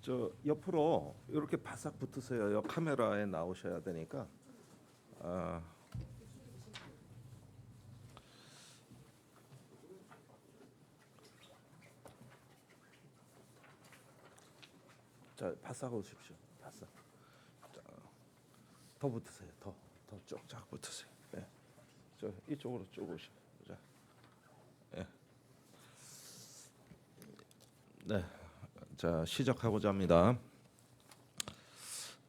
저 옆으로 이렇게 바싹 붙으세요. 여 카메라에 나오셔야 되니까. 아, 자 바싹 오십시오. 바싹. 자, 더 붙으세요. 더 쫙 붙으세요. 네. 저 이쪽으로 쭉 오시죠. 자, 네. 네. 자 시작하고자 합니다.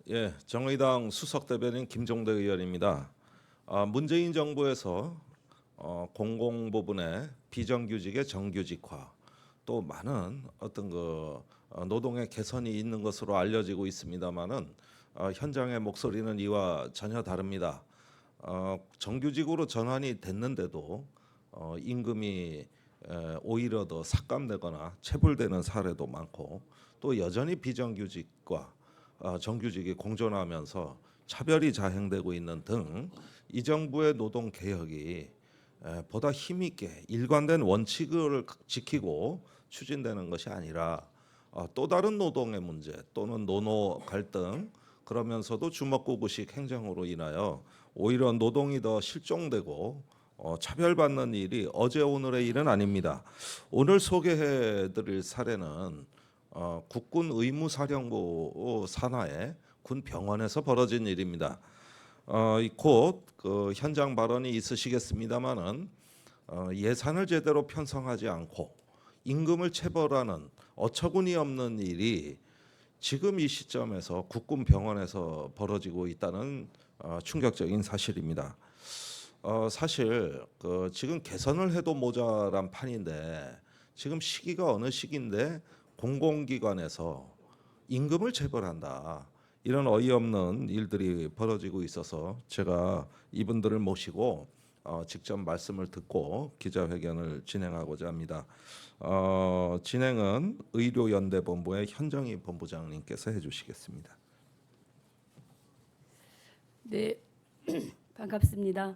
예, 정의당 수석 대변인 김종대 의원입니다. 문재인 정부에서 공공부문의 비정규직의 정규직화, 또 많은 어떤 노동의 개선이 있는 것으로 알려지고 있습니다만은 현장의 목소리는 이와 전혀 다릅니다. 정규직으로 전환이 됐는데도 임금이 오히려 더 삭감되거나 체불되는 사례도 많고, 또 여전히 비정규직과 정규직이 공존하면서 차별이 자행되고 있는 등 이 정부의 노동 개혁이 보다 힘있게 일관된 원칙을 지키고 추진되는 것이 아니라 또 다른 노동의 문제 또는 노노 갈등, 그러면서도 주먹구구식 행정으로 인하여 오히려 노동이 더 실종되고 차별받는 일이 어제 오늘의 일은 아닙니다. 오늘 소개해드릴 사례는 국군 의무사령부 산하의 군 병원에서 벌어진 일입니다. 곧 그 현장 발언이 있으시겠습니다만은 예산을 제대로 편성하지 않고 임금을 체벌하는 어처구니 없는 일이 지금 이 시점에서 국군 병원에서 벌어지고 있다는 충격적인 사실입니다. 사실 지금 개선을 해도 모자란 판인데, 지금 시기가 어느 시기인데 공공기관에서 임금을 체벌한다, 이런 어이없는 일들이 벌어지고 있어서 제가 이분들을 모시고 직접 말씀을 듣고 기자회견을 진행하고자 합니다. 진행은 의료연대본부의 현정희 본부장님께서 해주시겠습니다. 네, 반갑습니다.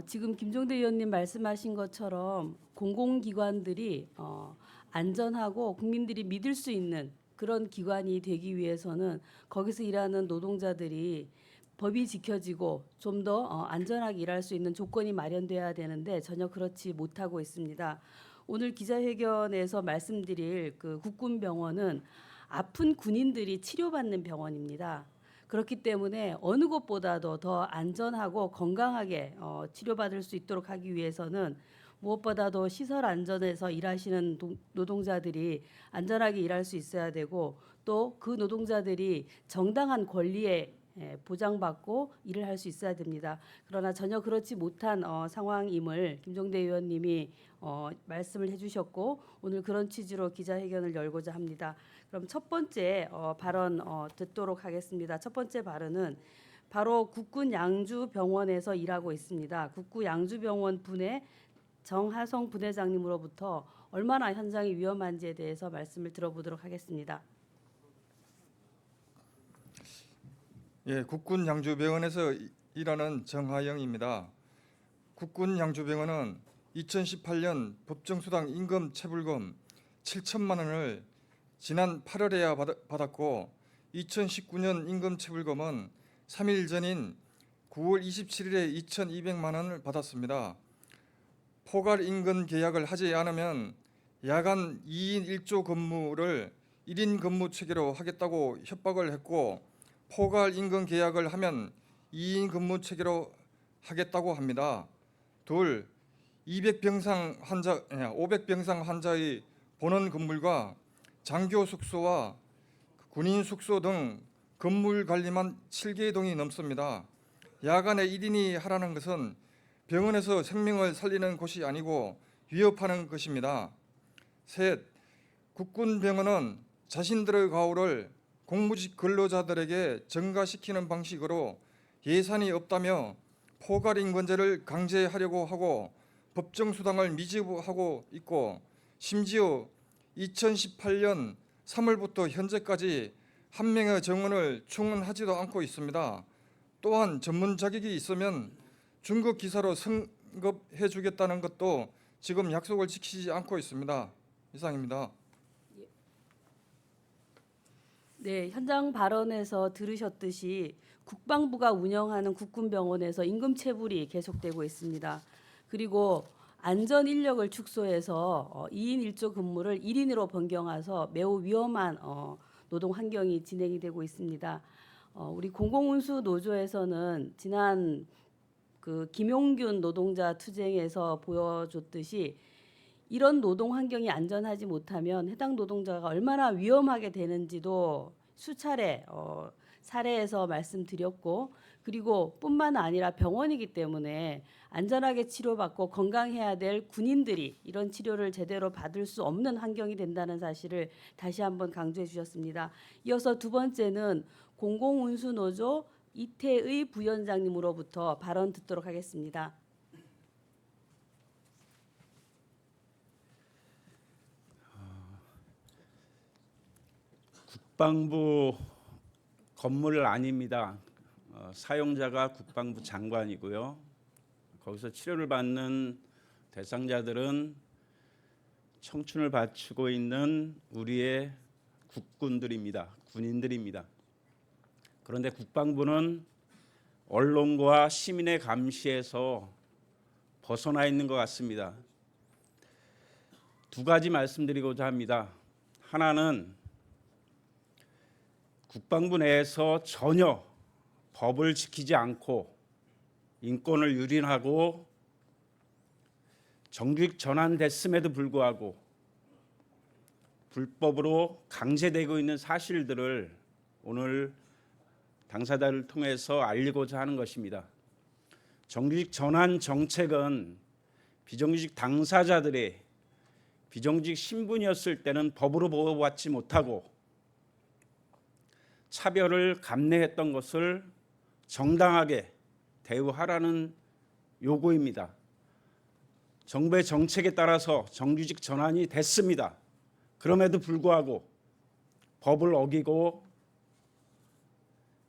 지금 김종대 의원님 말씀하신 것처럼 공공기관들이 안전하고 국민들이 믿을 수 있는 그런 기관이 되기 위해서는 거기서 일하는 노동자들이 법이 지켜지고 좀 더 안전하게 일할 수 있는 조건이 마련돼야 되는데 전혀 그렇지 못하고 있습니다. 오늘 기자회견에서 말씀드릴 그 국군병원은 아픈 군인들이 치료받는 병원입니다. 그렇기 때문에 어느 곳보다도 더 안전하고 건강하게 치료받을 수 있도록 하기 위해서는 무엇보다도 시설 안전에서 일하시는 노동자들이 안전하게 일할 수 있어야 되고, 또 그 노동자들이 정당한 권리에 보장받고 일을 할 수 있어야 됩니다. 그러나 전혀 그렇지 못한 상황임을 김종대 의원님이 말씀을 해주셨고, 오늘 그런 취지로 기자회견을 열고자 합니다. 그럼 첫 번째 발언 듣도록 하겠습니다. 첫 번째 발언은 바로 국군 양주병원에서 일하고 있습니다. 국군 양주병원 분의 정하성 분회장님으로부터 얼마나 현장이 위험한지에 대해서 말씀을 들어보도록 하겠습니다. 예, 국군 양주병원에서 일하는 정하영입니다. 국군 양주병원은 2018년 법정수당 임금 체불금 7천만 원을 지난 8월에야 받았고, 2019년 임금 체불금은 3일 전인 9월 27일에 2,200만 원을 받았습니다. 포괄 임금 계약을 하지 않으면 야간 2인 1조 근무를 1인 근무 체계로 하겠다고 협박을 했고, 포괄 임금 계약을 하면 2인 근무 체계로 하겠다고 합니다. 둘, 500병상 환자의 본원 건물과 장교 숙소와 군인 숙소 등 건물 관리만 7개 동이 넘습니다. 야간에 1인이 하라는 것은 병원에서 생명을 살리는 곳이 아니고 위협하는 것입니다. 셋, 국군병원은 자신들의 가호를 공무직 근로자들에게 전가시키는 방식으로 예산이 없다며 포괄임금제를 강제하려고 하고 법정수당을 미지부하고 있고, 심지어 2018년 3월부터 현재까지 한 명의 정원을 충원하지도 않고 있습니다. 또한 전문 자격이 있으면 중급 기사로 승급해 주겠다는 것도 지금 약속을 지키지 않고 있습니다. 이상입니다. 네, 현장 발언에서 들으셨듯이 국방부가 운영하는 국군병원에서 임금 체불이 계속되고 있습니다. 그리고 안전 인력을 축소해서 2인 1조 근무를 1인으로 변경해서 매우 위험한 노동 환경이 진행이 되고 있습니다. 우리 공공운수 노조에서는 지난 그 김용균 노동자 투쟁에서 보여줬듯이 이런 노동 환경이 안전하지 못하면 해당 노동자가 얼마나 위험하게 되는지도 수차례 사례에서 말씀드렸고, 그리고 뿐만 아니라 병원이기 때문에 안전하게 치료받고 건강해야 될 군인들이 이런 치료를 제대로 받을 수 없는 환경이 된다는 사실을 다시 한번 강조해 주셨습니다. 이어서 두 번째는 공공운수노조 이태의 부위원장님으로부터 발언 듣도록 하겠습니다. 국방부 건물 아닙니다. 사용자가 국방부 장관이고요. 거기서 치료를 받는 대상자들은 청춘을 바치고 있는 우리의 국군들입니다. 군인들입니다. 그런데 국방부는 언론과 시민의 감시에서 벗어나 있는 것 같습니다. 두 가지 말씀드리고자 합니다. 하나는 국방부 내에서 전혀 법을 지키지 않고 인권을 유린하고 정규직 전환됐음에도 불구하고 불법으로 강제되고 있는 사실들을 오늘 당사자를 통해서 알리고자 하는 것입니다. 정규직 전환 정책은 비정규직 당사자들의 비정규직 신분이었을 때는 법으로 보호받지 못하고 차별을 감내했던 것을 정당하게 대우하라는 요구입니다. 정부의 정책에 따라서 정규직 전환이 됐습니다. 그럼에도 불구하고 법을 어기고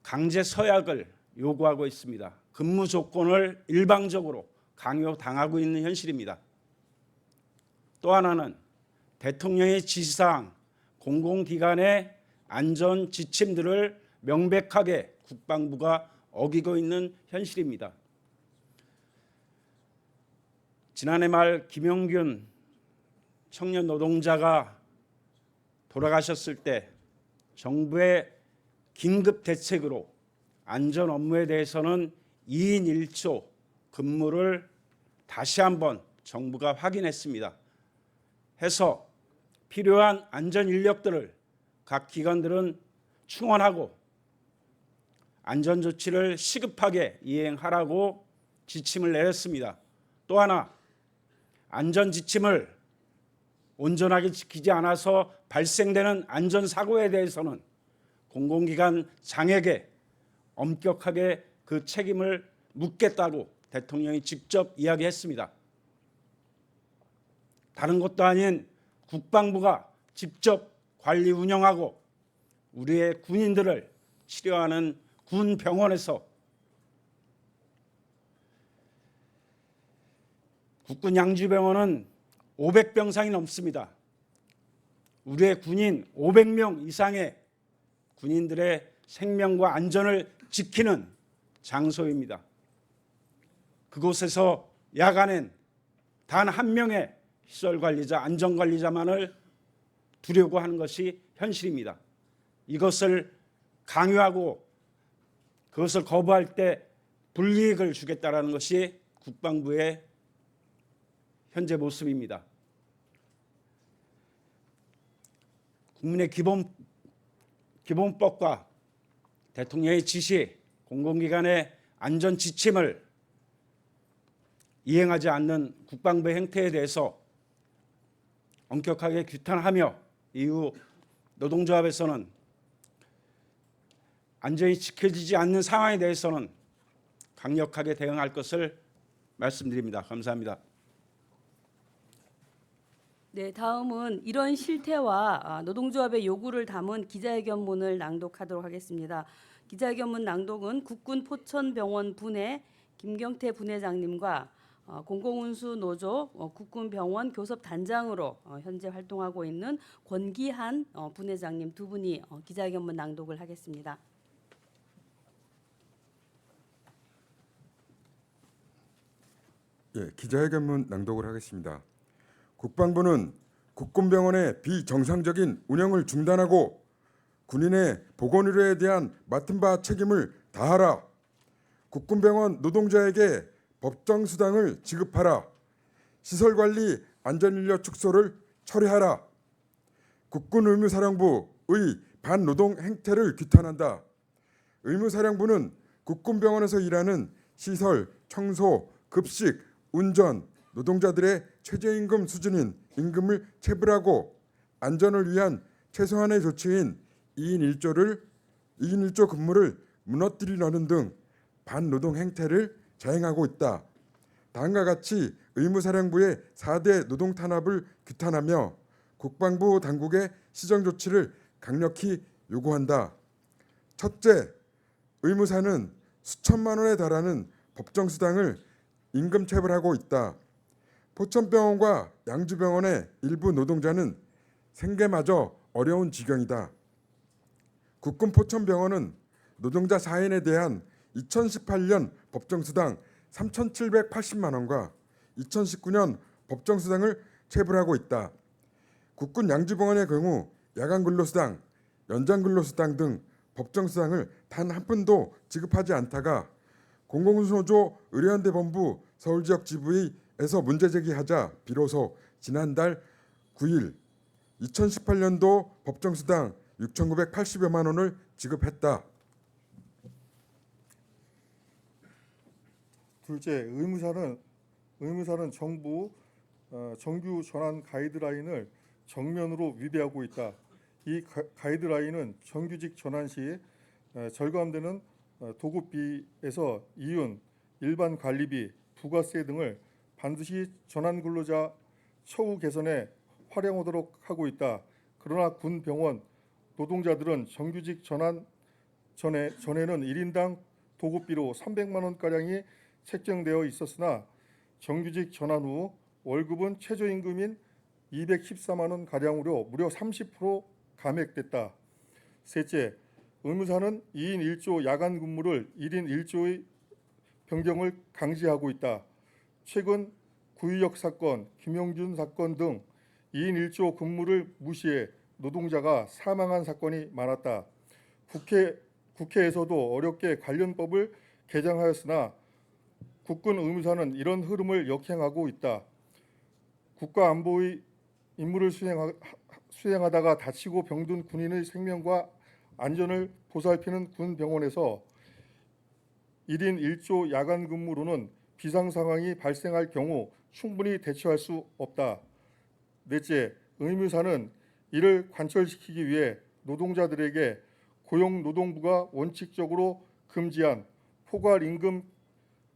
강제 서약을 요구하고 있습니다. 근무 조건을 일방적으로 강요당하고 있는 현실입니다. 또 하나는 대통령의 지시사항, 공공기관의 안전 지침들을 명백하게 국방부가 어기고 있는 현실입니다. 지난해 말 김용균 청년 노동자가 돌아가셨을 때 정부의 긴급 대책으로 안전 업무에 대해서는 2인 1조 근무를 다시 한번 정부가 확인했습니다. 해서 필요한 안전 인력들을 각 기관들은 충원하고 안전 조치를 시급하게 이행하라고 지침을 내렸습니다. 또 하나, 안전 지침을 온전하게 지키지 않아서 발생되는 안전 사고에 대해서는 공공기관 장에게 엄격하게 그 책임을 묻겠다고 대통령이 직접 이야기했습니다. 다른 것도 아닌 국방부가 직접 관리 운영하고 우리의 군인들을 치료하는 군 병원에서 국군 양주병원은 500병상이 넘습니다. 우리의 군인 500명 이상의 군인들의 생명과 안전을 지키는 장소입니다. 그곳에서 야간엔 단 한 명의 시설관리자, 안전관리자만을 두려고 하는 것이 현실입니다. 이것을 강요하고 그것을 거부할 때 불이익을 주겠다라는 것이 국방부의 현재 모습입니다. 국민의 기본법과 대통령의 지시, 공공기관의 안전 지침을 이행하지 않는 국방부의 행태에 대해서 엄격하게 규탄하며 이후 노동조합에서는 안전이 지켜지지 않는 상황에 대해서는 강력하게 대응할 것을 말씀드립니다. 감사합니다. 네, 다음은 이런 실태와 노동조합의 요구를 담은 기자회견문을 낭독하도록 하겠습니다. 기자회견문 낭독은 국군 포천병원 분해 김경태 분회장님과 공공운수 노조 국군병원 교섭단장으로 현재 활동하고 있는 권기한 분회장님 두 분이 기자회견문 낭독을 하겠습니다. 예, 기자회견문 낭독을 하겠습니다. 국방부는 국군병원의 비정상적인 운영을 중단하고 군인의 보건 의료에 대한 맡은 바 책임을 다하라. 국군병원 노동자에게 법정 수당을 지급하라. 시설 관리 안전인력 축소를 철회하라. 국군의무사령부의 반노동 행태를 규탄한다. 의무사령부는 국군병원에서 일하는 시설, 청소, 급식, 운전, 노동자들의 최저임금 수준인 임금을 체불하고 안전을 위한 최소한의 조치인 2인 1조 근무를 무너뜨리려는 등 반노동 행태를 자행하고 있다. 다음과 같이 의무사령부의 4대 노동 탄압을 규탄하며 국방부 당국의 시정 조치를 강력히 요구한다. 첫째, 의무사는 수천만 원에 달하는 법정 수당을 임금 체불하고 있다. 포천병원과 양주병원의 일부 노동자는 생계마저 어려운 지경이다. 국군 포천병원은 노동자 4인에 대한 2018년 법정수당 3,780만 원과 2019년 법정수당을 체불하고 있다. 국군 양주병원의 경우 야간근로수당, 연장근로수당 등 법정수당을 단 한 푼도 지급하지 않다가 공공운수노조 의료연대본부 서울지역 지부에서 문제제기하자 비로소 지난달 9일 2018년도 법정수당 6,980여만 원을 지급했다. 둘째, 의무사는 정부 정규 전환 가이드라인을 정면으로 위배하고 있다. 이 가이드라인은 정규직 전환 시 절감되는 도급비에서 이윤, 일반 관리비, 부가세 등을 반드시 전환 근로자 처우 개선에 활용하도록 하고 있다. 그러나 군 병원 노동자들은 정규직 전환 전에는 1인당 도급비로 300만 원가량이 책정되어 있었으나 정규직 전환 후 월급은 최저임금인 214만 원 가량으로 무려 30% 감액됐다. 셋째, 의무사는 2인 1조 야간 근무를 1인 1조의 변경을 강제하고 있다. 최근 구의역 사건, 김용준 사건 등 2인 1조 근무를 무시해 노동자가 사망한 사건이 많았다. 국회에서도 어렵게 관련법을 개정하였으나 국군 의무사는 이런 흐름을 역행하고 있다. 국가안보의 임무를 수행하다가 다치고 병든 군인의 생명과 안전을 보살피는 군 병원에서 1인 1조 야간 근무로는 비상 상황이 발생할 경우 충분히 대처할 수 없다. 넷째, 의무사는 이를 관철시키기 위해 노동자들에게 고용노동부가 원칙적으로 금지한 포괄임금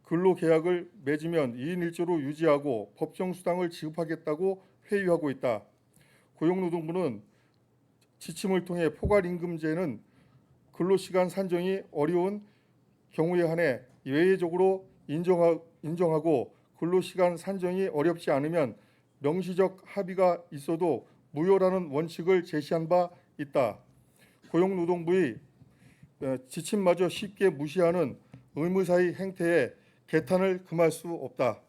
근로계약을 맺으면 2인 1조로 유지하고 법정수당을 지급하겠다고 회유하고 있다. 고용노동부는 지침을 통해 포괄임금제는 근로시간 산정이 어려운 경우에 한해 예외적으로 인정하고 근로시간 산정이 어렵지 않으면 명시적 합의가 있어도 무효라는 원칙을 제시한 바 있다. 고용노동부의 지침마저 쉽게 무시하는 의무사의 행태에 개탄을 금할 수 없다.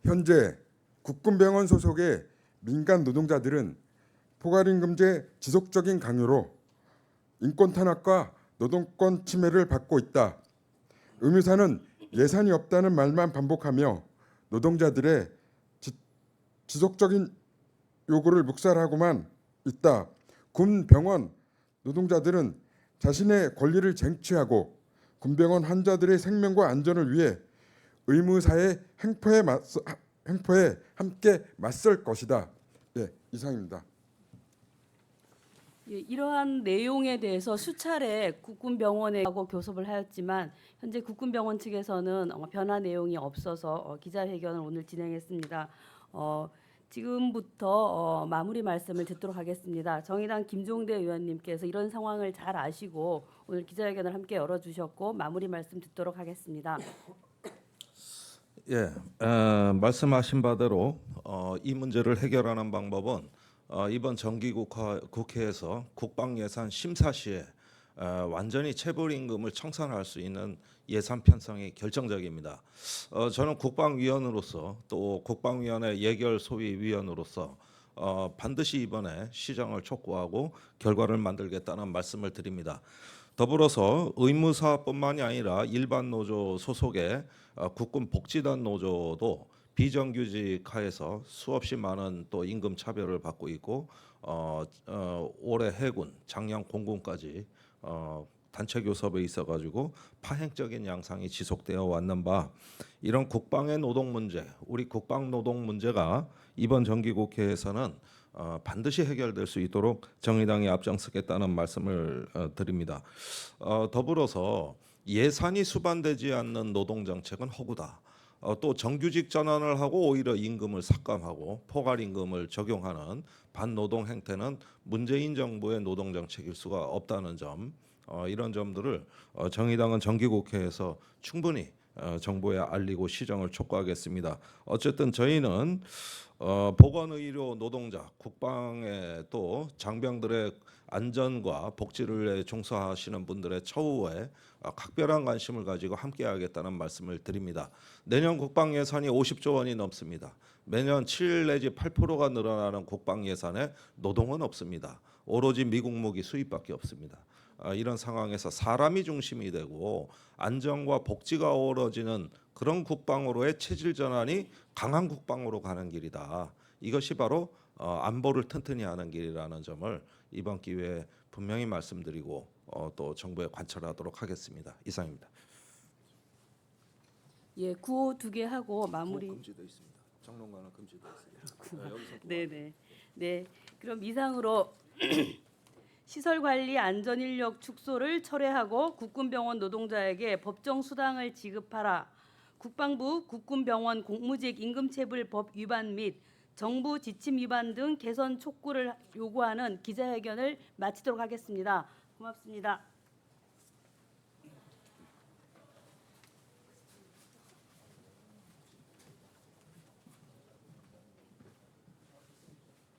현재 국군병원 소속의 민간 노동자들은 포괄임금제 지속적인 강요로 인권 탄압과 노동권 침해를 받고 있다. 의무사는 예산이 없다는 말만 반복하며 노동자들의 지속적인 요구를 묵살하고만 있다. 군 병원 노동자들은 자신의 권리를 쟁취하고 군병원 환자들의 생명과 안전을 위해 의무사의 행포에 함께 맞설 것이다. 예, 이상입니다. 예, 이러한 내용에 대해서 수차례 국군병원에 하고 교섭을 하였지만 현재 국군병원 측에서는 변화 내용이 없어서 기자회견을 오늘 진행했습니다. 지금부터 마무리 말씀을 듣도록 하겠습니다. 정의당 김종대 의원님께서 이런 상황을 잘 아시고 오늘 기자회견을 함께 열어주셨고 마무리 말씀 듣도록 하겠습니다. 예, 말씀하신 바대로 이 문제를 해결하는 방법은 이번 정기국회에서 국방예산 심사 시에 완전히 체불임금을 청산할 수 있는 예산 편성이 결정적입니다. 저는 국방위원으로서 또 국방위원회 예결 소위위원으로서 반드시 이번에 시정을 촉구하고 결과를 만들겠다는 말씀을 드립니다. 더불어서 의무사뿐만이 아니라 일반 노조 소속의 국군 복지단 노조도 비정규직 하에서 수없이 많은 또 임금 차별을 받고 있고 올해 해군, 작년 공군까지 단체 교섭에 있어가지고 파행적인 양상이 지속되어 왔는 바 이런 국방의 노동 문제, 우리 국방 노동 문제가 이번 정기국회에서는 반드시 해결될 수 있도록 정의당이 앞장서겠다는 말씀을 드립니다. 더불어서 예산이 수반되지 않는 노동 정책은 허구다. 또 정규직 전환을 하고 오히려 임금을 삭감하고 포괄임금을 적용하는 반노동 행태는 문재인 정부의 노동 정책일 수가 없다는 점, 이런 점들을 정의당은 정기국회에서 충분히 정부에 알리고 시정을 촉구하겠습니다. 어쨌든 저희는 보건의료 노동자, 국방의 또 장병들의 안전과 복지를 종사하시는 분들의 처우에 각별한 관심을 가지고 함께하겠다는 말씀을 드립니다. 내년 국방 예산이 50조 원이 넘습니다. 매년 7 내지 8%가 늘어나는 국방 예산에 노동은 없습니다. 오로지 미국 무기 수입밖에 없습니다. 이런 상황에서 사람이 중심이 되고 안전과 복지가 어우러지는 그런 국방으로의 체질 전환이 강한 국방으로 가는 길이다. 이것이 바로 안보를 튼튼히 하는 길이라는 점을 이번 기회에 분명히 말씀드리고 또 정부에 관철하도록 하겠습니다. 이상입니다. 예, 구호 2개 하고 마무리. 금지되어 있습니다. 정론관은 금지되어 있습니다. 여기서 네네. 네. 그럼 이상으로 시설관리 안전인력 축소를 철회하고 국군병원 노동자에게 법정 수당을 지급하라. 국방부 국군병원 공무직 임금체불법 위반 및 정부 지침 위반 등 개선 촉구를 요구하는 기자회견을 마치도록 하겠습니다. 고맙습니다.